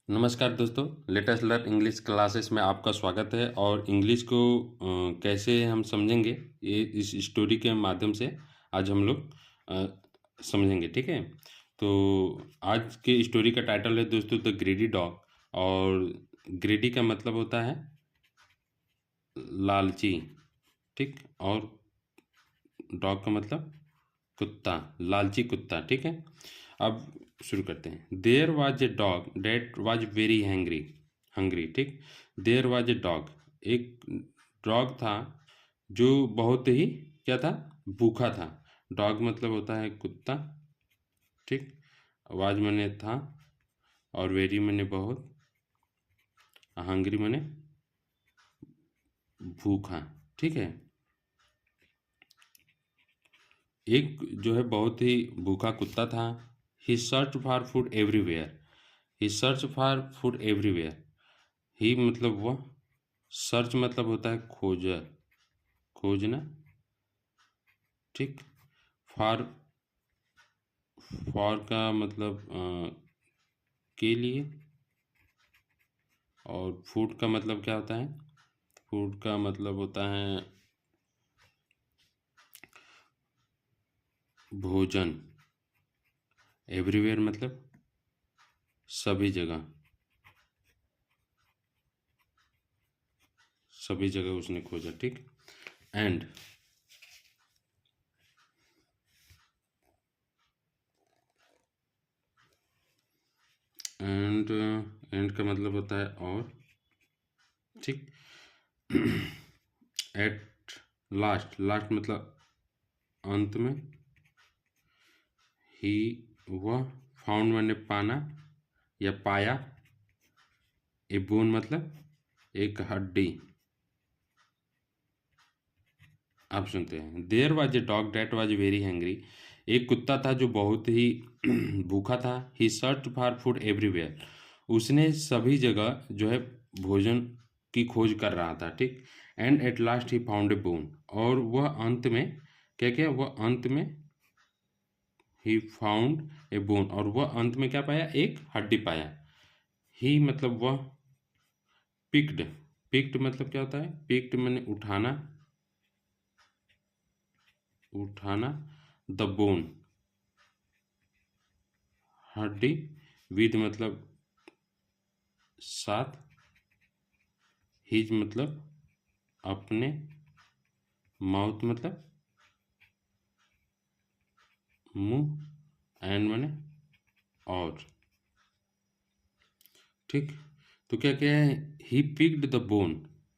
नमस्कार दोस्तों, latest learn English classes में आपका स्वागत है। और इंग्लिश को कैसे हम समझेंगे, ये इस स्टोरी के माध्यम से आज हम लोग समझेंगे। ठीक है, तो आज के स्टोरी का टाइटल है दोस्तों द ग्रेडी डॉग। और ग्रेडी का मतलब होता है लालची, ठीक। और डॉग का मतलब कुत्ता, लालची कुत्ता। ठीक है, अब शुरू करते हैं। There was a dog that was very hungry hungry ठीक। देयर वाज ए डॉग, एक डॉग था जो बहुत ही क्या था, भूखा था। डॉग मतलब होता है कुत्ता, ठीक। वाज मने था, और वेरी मने बहुत, हंग्री मने भूखा। ठीक है, एक जो है बहुत ही भूखा कुत्ता था। He search for food everywhere. He search for food everywhere. He मतलब वह, सर्च मतलब होता है खोज, खोजना, ठीक। फॉर, फॉर का मतलब के लिए। और फूड का मतलब क्या होता है, फूड का मतलब होता है भोजन। एवरीवेयर मतलब सभी जगह, सभी जगह उसने खोजा, ठीक। एंड, एंड का मतलब होता है और, ठीक। एट लास्ट, लास्ट मतलब अंत में। ही वह, फाउंड मैंने पाना या पाया। ए बोन मतलब एक हड्डी। आप सुनते हैं। There was a dog that was very hungry. एक कुत्ता था जो बहुत ही भूखा था। He search for food everywhere. उसने सभी जगह जो है भोजन की खोज कर रहा था, ठीक। And at last he found a bone. और वह अंत में क्या क्या, वह अंत में ही फाउंड ए बोन, और वह अंत में क्या पाया, एक हड्डी पाया। ही मतलब वह, पिक्ड, पिक्ड मतलब क्या होता है, पिक्ड मैंने उठाना, उठाना। द बोन हड्डी, विद मतलब साथ, हिज मतलब अपने, माउथ मतलब मुंह, एंड मैंने और, ठीक। तो क्या क्या है, ही पिक्ड द बोन,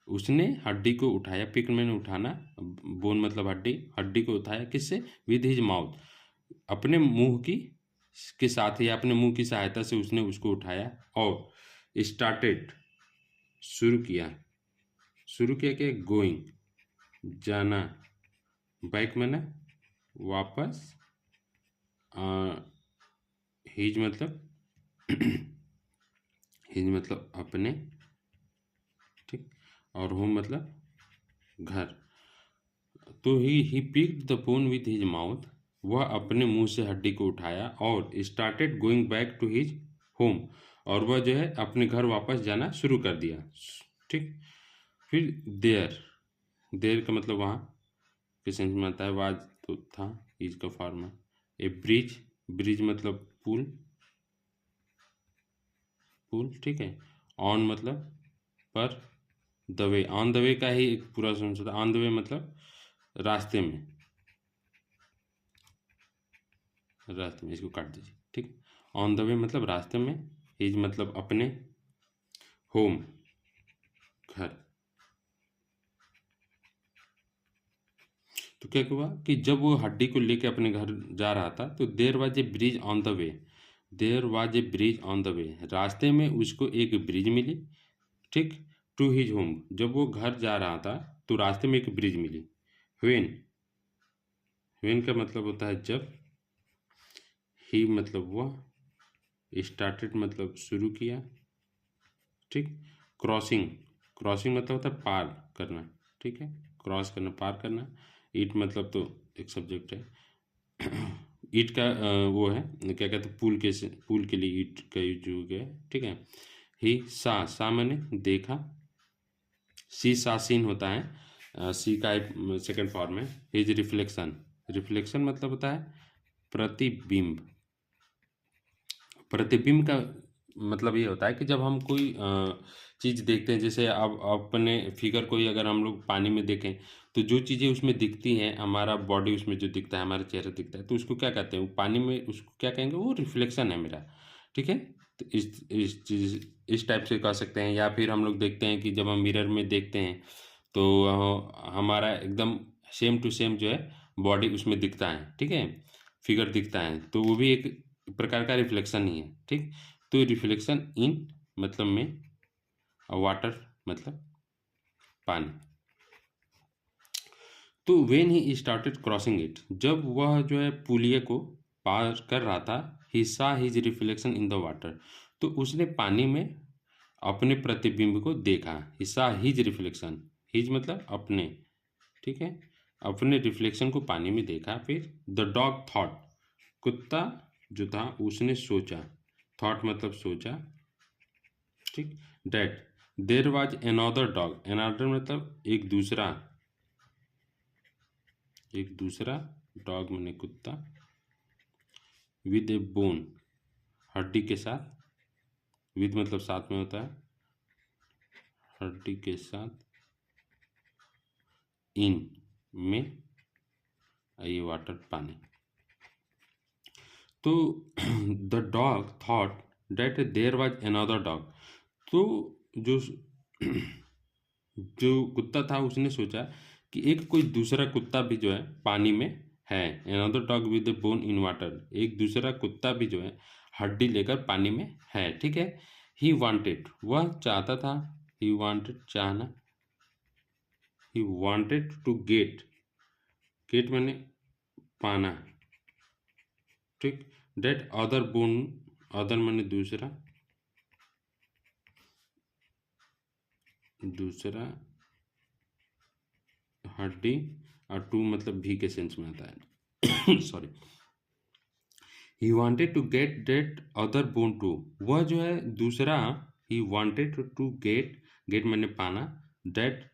उसने हड्डी को उठाया। पिक मैंने उठाना, बोन मतलब हड्डी, हड्डी को उठाया किससे, विद हिज माउथ, अपने मुंह की के साथ या अपने मुंह की सहायता से उसने उसको उठाया। और स्टार्टेड शुरू किया, शुरू किया क्या, गोइंग जाना, बैक मैंने वापस, हिज मतलब हिज मतलब अपने, ठीक। और होम मतलब घर। तो he picked the bone with his mouth, वह अपने मुंह से हड्डी को उठाया और started going back to his home, और वह जो है अपने घर वापस जाना शुरू कर दिया, ठीक। फिर देयर, देयर का मतलब वहाँ के सेंस में आता है। वाज तो था, इज का फॉर्म है। ए ब्रिज, ब्रिज मतलब पुल, पुल, ठीक है। ऑन मतलब पर, द वे, ऑन द वे का ही एक पूरा सेंस होता है। ऑन द वे मतलब रास्ते में, रास्ते में, इसको काट दीजिए, ठीक। ऑन द वे मतलब रास्ते में, हिज मतलब अपने, होम घर। तो क्या हुआ कि जब वो हड्डी को लेके अपने घर जा रहा था तो there was a bridge on the way, there was a bridge on the way, रास्ते में उसको एक ब्रिज मिली, ठीक। टू हिज होम, जब वो घर जा रहा था तो रास्ते में एक ब्रिज मिली। व्हेन, व्हेन का मतलब होता है जब। ही मतलब वह, स्टार्टेड मतलब शुरू किया, ठीक। क्रॉसिंग, क्रॉसिंग मतलब होता है पार करना, ठीक है। क्रॉस करना, पार करना। ईट मतलब तो एक सब्जेक्ट है। ईट का वो है क्या कहते हैं, पुल के लिए ईट का यूज हो गया है, ठीक है। ही सा मैंने देखा, सी सा सीन होता है, सी का एक सेकंड फॉर्म है। हिज रिफ्लेक्शन, रिफ्लेक्शन मतलब होता है प्रतिबिंब। प्रतिबिंब का मतलब ये होता है कि जब हम कोई चीज़ देखते हैं, जैसे अब अपने फिगर को ही अगर हम लोग पानी में देखें तो जो चीज़ें उसमें दिखती हैं, हमारा बॉडी उसमें जो दिखता है, हमारा चेहरा दिखता है, तो उसको क्या कहते हैं, वो पानी में उसको क्या कहेंगे, वो रिफ्लेक्शन है मेरा। ठीक है, तो इस चीज़ इस टाइप से कह सकते हैं। या फिर हम लोग देखते हैं कि जब हम मिरर में देखते हैं तो हमारा एकदम सेम टू सेम जो है बॉडी उसमें दिखता है। ठीक है, फिगर दिखता है, तो वो भी एक प्रकार का रिफ्लेक्शन ही है। ठीक, तो रिफ्लेक्शन इन मतलब में, वाटर मतलब पानी। तो when he started crossing it, जब वह जो है पुलिये को पार कर रहा था, he saw his reflection in the water, तो उसने पानी में अपने प्रतिबिंब को देखा। ही सा हिज रिफ्लेक्शन, हिज मतलब अपने, ठीक है, अपने रिफ्लेक्शन को पानी में देखा। फिर द डॉग थॉट, कुत्ता जो था उसने सोचा, थॉट मतलब सोचा, ठीक, that there was another dog, another मतलब एक दूसरा, एक दूसरा, डॉग मैंने कुत्ता, विद ए बोन हड्डी के साथ, विद मतलब साथ में होता है, हड्डी के साथ, इन में, ये वाटर पानी। तो the dog thought that there was another dog, तो जो जो कुत्ता था उसने सोचा कि एक कोई दूसरा कुत्ता भी जो है पानी में है। Another dog with bone in water, एक दूसरा कुत्ता भी जो है हड्डी लेकर पानी में है। ठीक है, ही वांटेड, वह चाहता था, ही वांटेड चाहना, he wanted to get, get मैंने पाना, ठीक, डेट अदर बोन, अदर मैंने दूसरा, दूसरा हड्डी, और टू मतलब भी के सेंस में आता है sorry, he wanted to get that other bone too, वह जो है दूसरा, he wanted to get, get मैंने पाना, डेट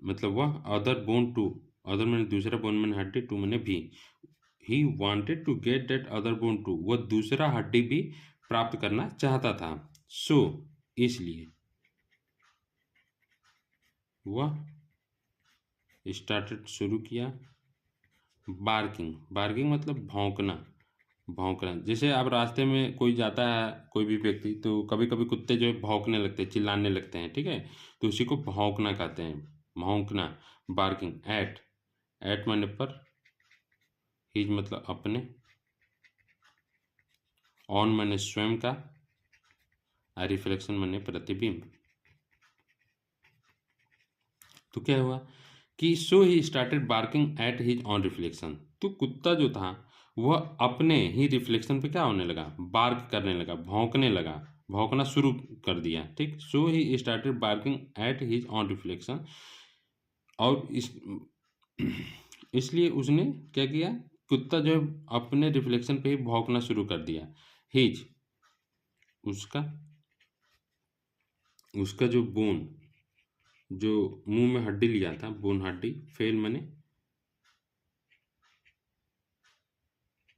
मतलब वह, अदर बोन टू, अदर मैंने दूसरा, बोन मैंने हड्डी, टू मैंने भी, he wanted to get that other bone too, वह दूसरा हड्डी भी प्राप्त करना चाहता था। सो इसलिए वह स्टार्टेड शुरू किया, बार्किंग, बार्किंग मतलब भौंकना, भौंकना। जैसे आप रास्ते में कोई जाता है, कोई भी व्यक्ति, तो कभी कभी कुत्ते जो है भौंकने लगते हैं, चिल्लाने लगते हैं। ठीक है, तो उसी को भौंकना कहते हैं, भौंकना, बार्किंग। एट, एट माने पर, हिज मतलब अपने, ऑन माने स्वयं का, रिफ्लेक्शन माने प्रतिबिंब। तो क्या हुआ कि so he started barking at his own reflection, तो कुत्ता जो था वह अपने ही रिफ्लेक्शन पे क्या होने लगा, बार्क करने लगा, भौंकने लगा, भौंकना शुरू कर दिया। ठीक, so he started barking at his own reflection, और इसलिए उसने क्या किया, कुत्ता जो है अपने रिफ्लेक्शन पे ही भौंकना शुरू कर दिया। हिज उसका, उसका जो बोन, जो मुंह में हड्डी लिया था, बोन हड्डी, फेल मैंने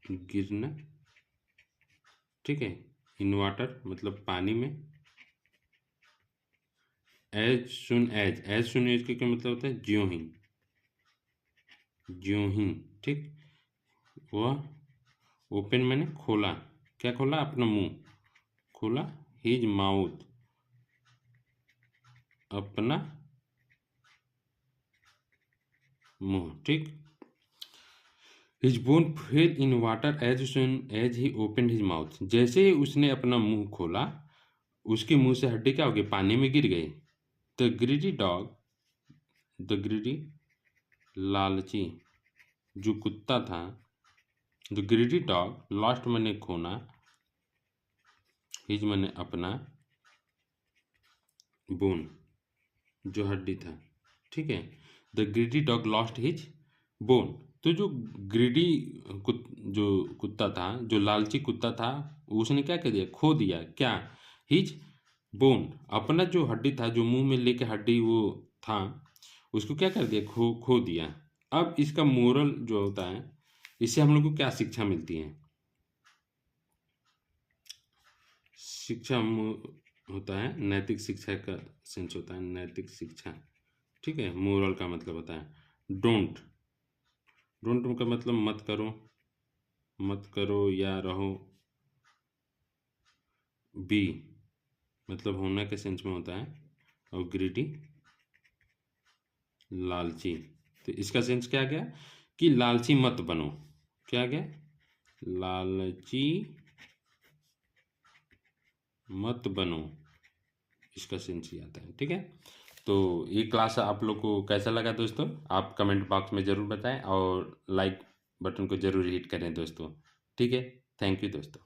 गिरना, ठीक है, इन वाटर मतलब पानी में, as soon as, as soon as का क्या मतलब होता है, ज्यों ही, ज्यों ही, ठीक, वह ओपन मैंने खोला, क्या खोला, अपना मुंह खोला, हिज माउथ अपना मुंह, ठीक, his bone fell in water as soon as he open his mouth, जैसे ही उसने अपना मुंह खोला उसके मुंह से हड्डी क्या हो गई, पानी में गिर गई। The greedy dog, the greedy लालची जो कुत्ता था, द ग्रीडी डॉग लॉस्ट मैंने खोना, हिज मैंने अपना, बोन जो हड्डी था, ठीक है, the greedy dog lost his bone, तो जो ग्रीडी जो कुत्ता था, जो लालची कुत्ता था, उसने क्या कर दिया, खो दिया क्या, हिज बोन, अपना जो हड्डी था, जो मुंह में लेके हड्डी वो था, उसको क्या कर दिया, खो खो दिया। अब इसका मोरल जो होता है, इससे हम लोग को क्या शिक्षा मिलती है? शिक्षा होता है, नैतिक शिक्षा का सेंस होता है, नैतिक शिक्षा। ठीक है, मोरल का मतलब होता है डोंट। डोंट का मतलब मत करो, मत करो या रहो। बी मतलब होना के सेंस में होता है, और ग्रीडी लालची। तो इसका सेंस क्या गया कि लालची मत बनो। क्या गया? लालची मत बनो, इसका सेंस ही आता है। ठीक है, तो ये क्लास आप लोग को कैसा लगा दोस्तों? आप कमेंट बॉक्स में ज़रूर बताएं और लाइक बटन को ज़रूर हिट करें दोस्तों। ठीक है, थैंक यू दोस्तों।